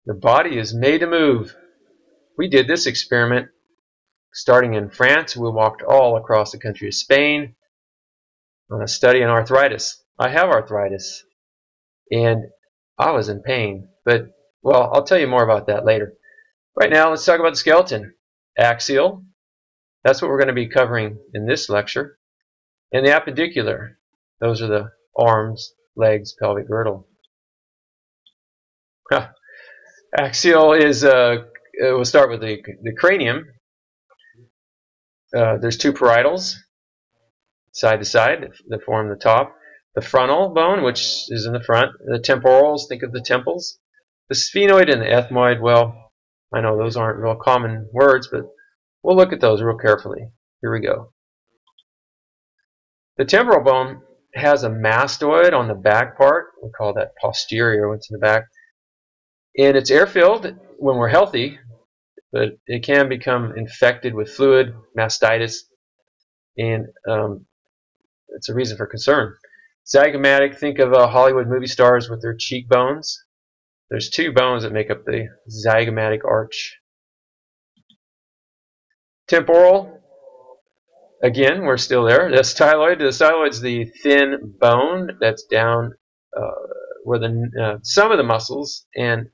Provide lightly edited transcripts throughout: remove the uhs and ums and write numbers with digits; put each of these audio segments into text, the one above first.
The body is made to move. We did this experiment starting in France. We walked all across the country of Spain on a study on arthritis. I have arthritis, and I was in pain. But, well, I'll tell you more about that later. Right now, let's talk about the skeleton. Axial, that's what we're going to be covering in this lecture. And the appendicular, those are the arms, legs, pelvic girdle. Axial is, we'll start with the cranium. There's two parietals, side to side, that form the top. The frontal bone, which is in the front. The temporals, think of the temples. The sphenoid and the ethmoid, well, I know those aren't real common words, but we'll look at those real carefully. Here we go. The temporal bone has a mastoid on the back part. We call that posterior, what's in the back. And it's air-filled when we're healthy, but it can become infected with fluid, mastitis, and it's a reason for concern. Zygomatic, think of Hollywood movie stars with their cheekbones. There's two bones that make up the zygomatic arch. Temporal, again, we're still there. The styloid's the thin bone that's down where some of the muscles and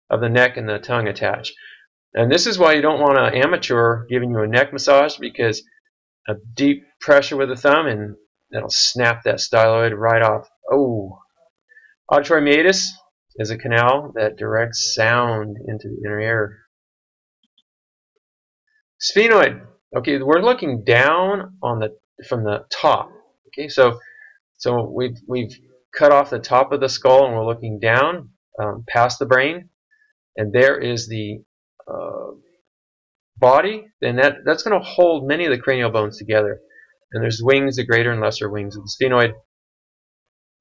of the neck and the tongue attach. And this is why you don't want an amateur giving you a neck massage, because a deep pressure with the thumb and that'll snap that styloid right off. Oh, auditory meatus is a canal that directs sound into the inner ear. Sphenoid. Okay, we're looking down on from the top. Okay, so we've cut off the top of the skull and we're looking down past the brain, and there is the body. Then that's going to hold many of the cranial bones together. And there's wings, the greater and lesser wings of the sphenoid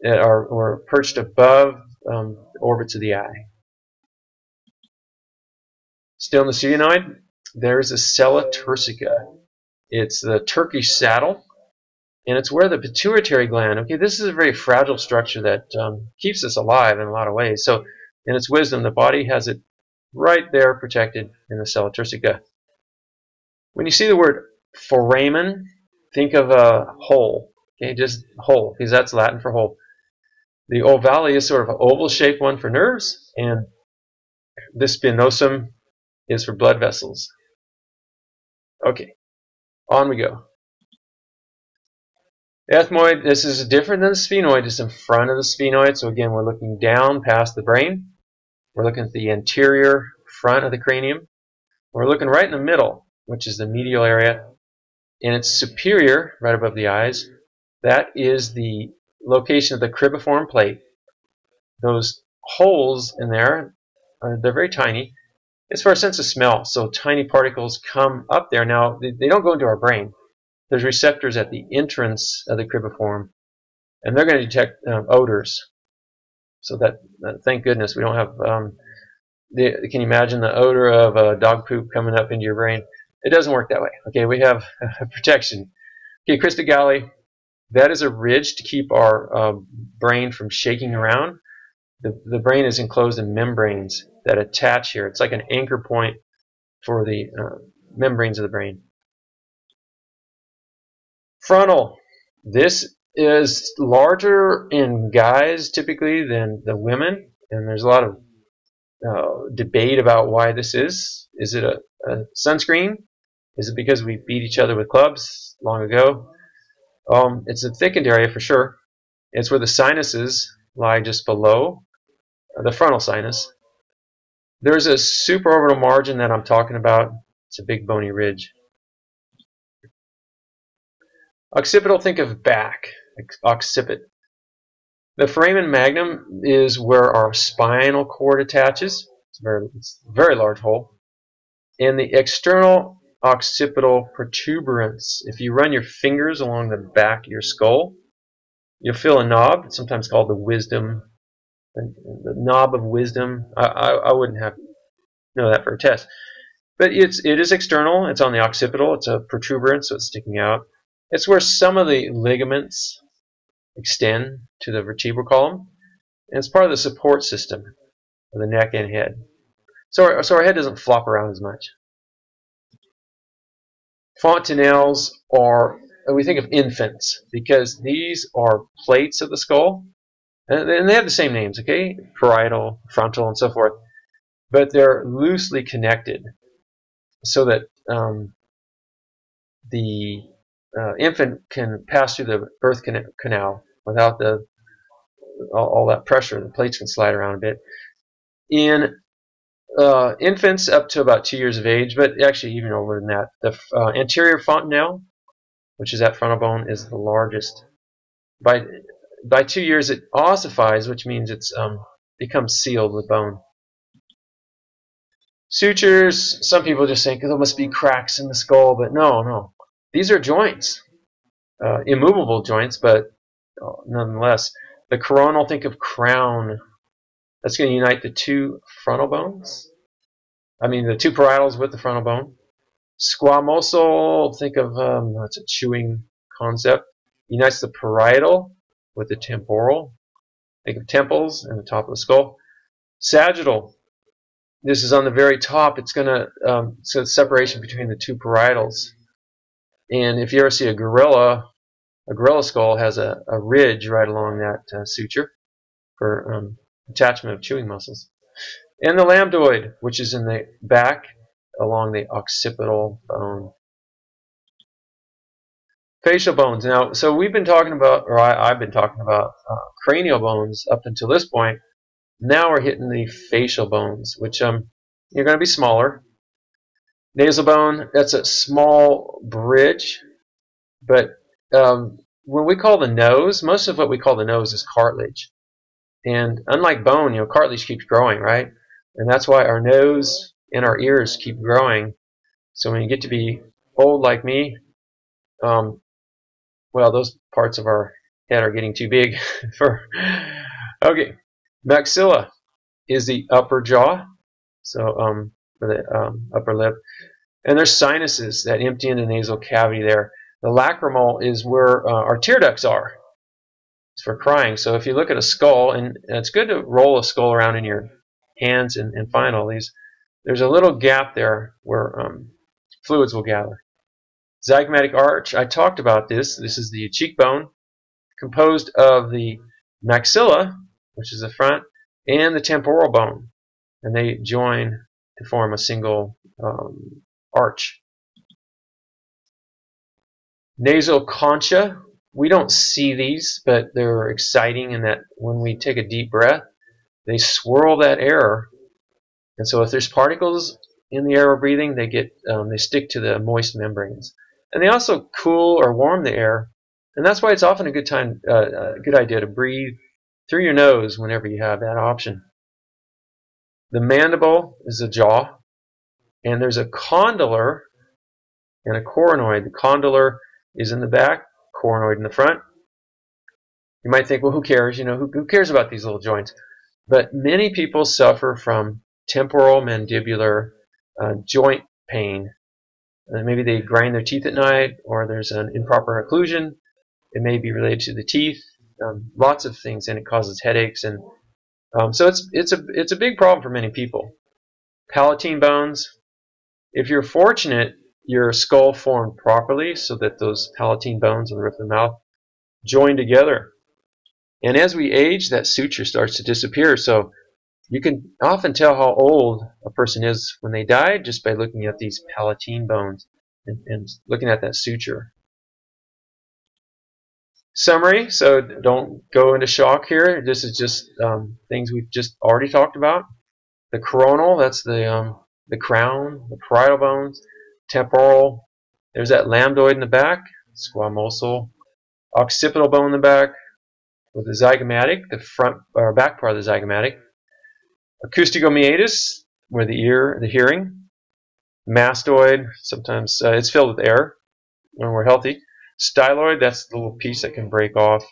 that are perched above the orbits of the eye. Still in the sphenoid, there's a sella turcica. It's the Turkish saddle, and it's where the pituitary gland. Okay, this is a very fragile structure that keeps us alive in a lot of ways. So, in its wisdom, the body has it right there protected in the sella turcica. When you see the word foramen, think of a hole. Okay, just hole, because that's Latin for hole. The ovale is sort of an oval-shaped one for nerves, and the spinosum is for blood vessels. Okay, on we go. Ethmoid, this is different than the sphenoid. It's in front of the sphenoid, so again, we're looking down past the brain. We're looking at the anterior front of the cranium. We're looking right in the middle, which is the medial area, and it's superior, right above the eyes. That is the location of the cribriform plate. Those holes in there, they're very tiny. It's for our sense of smell, so tiny particles come up there. Now, they don't go into our brain. There's receptors at the entrance of the cribriform, and they're going to detect odors. So that, thank goodness, we don't have, can you imagine the odor of dog poop coming up into your brain? It doesn't work that way. Okay, we have protection. Okay, Christa Galli, that is a ridge to keep our brain from shaking around. The brain is enclosed in membranes that attach here. It's like an anchor point for the membranes of the brain. Frontal. This is larger in guys typically than the women, and there's a lot of debate about why this is. Is it a sunscreen? Is it because we beat each other with clubs long ago? It's a thickened area for sure. It's where the sinuses lie just below the frontal sinus. There's a supraorbital margin that I'm talking about. It's a big bony ridge. Occipital, think of back, occipit. The foramen magnum is where our spinal cord attaches. It's a very large hole. And the external occipital protuberance, if you run your fingers along the back of your skull, you'll feel a knob. It's sometimes called the wisdom, the knob of wisdom. I wouldn't have know that for a test. But it is external. It's on the occipital. It's a protuberance, so it's sticking out. It's where some of the ligaments extend to the vertebral column, and it's part of the support system. of the neck and head. So our head doesn't flop around as much. Fontanelles are, we think of infants, because these are plates of the skull, and they have the same names, okay? Parietal, frontal, and so forth. But they're loosely connected so that the infant can pass through the birth canal without all that pressure. The plates can slide around a bit. In infants up to about 2 years of age, but actually even older than that, the anterior fontanelle, which is that frontal bone, is the largest. By 2 years it ossifies, which means it's becomes sealed with bone. Sutures, some people just think there must be cracks in the skull, but no. These are joints, immovable joints, but nonetheless. The coronal, think of crown. That's going to unite the two frontal bones. I mean, the two parietals with the frontal bone. Squamosal, think of, that's a chewing concept. Unites the parietal with the temporal. Think of temples and the top of the skull. Sagittal. This is on the very top. It's going to, so it's separation between the two parietals. And if you ever see a gorilla skull has a ridge right along that suture for attachment of chewing muscles. And the lambdoid, which is in the back along the occipital bone. Facial bones. Now, so we've been talking about, or I've been talking about cranial bones up until this point. Now we're hitting the facial bones, which you're going to be smaller. Nasal bone, that's a small bridge, but when we call the nose, most of what we call the nose is cartilage. And unlike bone, cartilage keeps growing, right? And that's why our nose and our ears keep growing. So when you get to be old like me, well, those parts of our head are getting too big for. Okay. Maxilla is the upper jaw, so for the upper lip, and there's sinuses that empty in the nasal cavity there. The lacrimal is where our tear ducts are. It's for crying. So if you look at a skull, and it's good to roll a skull around in your hands and find all these. There's a little gap there where fluids will gather. Zygomatic arch. I talked about this. This is the cheekbone, composed of the maxilla, which is the front, and the temporal bone, and they join to form a single arch. Nasal concha, we don't see these, but they're exciting in that when we take a deep breath, they swirl that air, and so if there's particles in the air we're breathing, they stick to the moist membranes, and they also cool or warm the air, and that's why it's often a good idea to breathe through your nose whenever you have that option. The mandible is the jaw, and there's a condylar and a coronoid. The condylar is in the back, coronoid in the front. You might think, well, who cares? Who cares about these little joints? But many people suffer from temporal mandibular joint pain. Maybe they grind their teeth at night, or there's an improper occlusion. It may be related to the teeth. Lots of things, and it causes headaches, and so it's a big problem for many people. Palatine bones. If you're fortunate, your skull formed properly so that those palatine bones on the roof of the mouth join together. And as we age, that suture starts to disappear. So you can often tell how old a person is when they die just by looking at these palatine bones and looking at that suture. Summary, so don't go into shock here. This is just things we've just already talked about. The coronal, that's the crown, the parietal bones. Temporal, there's that lambdoid in the back, squamosal. Occipital bone in the back with the zygomatic, the front or back part of the zygomatic. Acoustico-meatus, where the hearing. Mastoid, sometimes it's filled with air when we're healthy. Styloid, that's the little piece that can break off.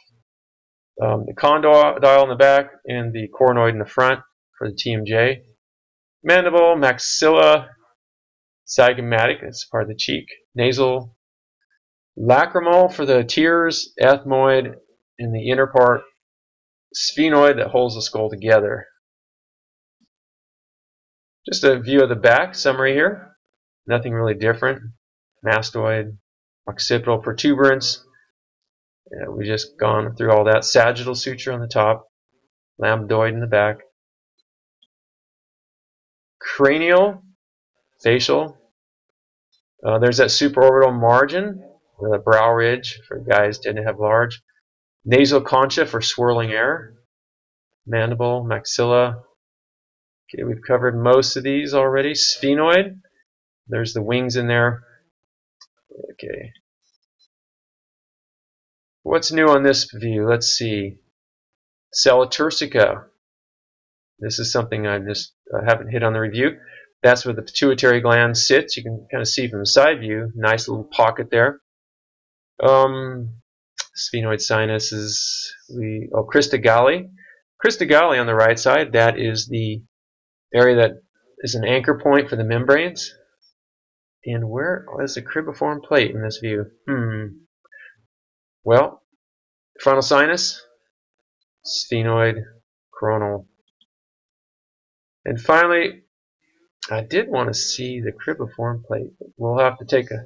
The condyle in the back and the coronoid in the front for the TMJ. Mandible, maxilla, zygomatic, that's part of the cheek. Nasal, lacrimal for the tears, ethmoid in the inner part, sphenoid that holds the skull together. Just a view of the back, summary here. Nothing really different. Mastoid, occipital protuberance. Yeah, we've just gone through all that. Sagittal suture on the top, lambdoid in the back. Cranial, facial. There's that supraorbital margin, the brow ridge for guys tend to have large. Nasal concha for swirling air. Mandible, maxilla. Okay, we've covered most of these already. Sphenoid. There's the wings in there. Okay. What's new on this view? Let's see. Sella turcica. This is something I just haven't hit on the review. That's where the pituitary gland sits. You can kind of see from the side view. Nice little pocket there. Sphenoid sinuses. Crista galli. Crista galli on the right side. That is the area that is an anchor point for the membranes. And where is the cribriform plate in this view? Well, frontal sinus, sphenoid, coronal. And finally, I did want to see the cribriform plate, but we'll have to take a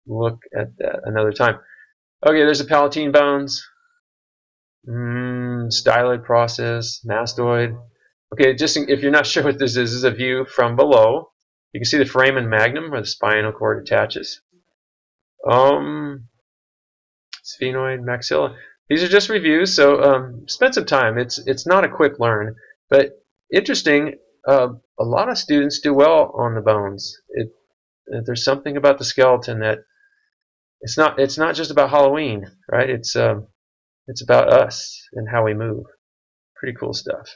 look at that another time. Okay, there's the palatine bones, styloid process, mastoid. Okay, just if you're not sure what this is a view from below. You can see the foramen magnum where the spinal cord attaches. Sphenoid, maxilla. These are just reviews, so spend some time. It's not a quick learn, but interesting. A lot of students do well on the bones. There's something about the skeleton that it's not just about Halloween, right? It's about us and how we move. Pretty cool stuff.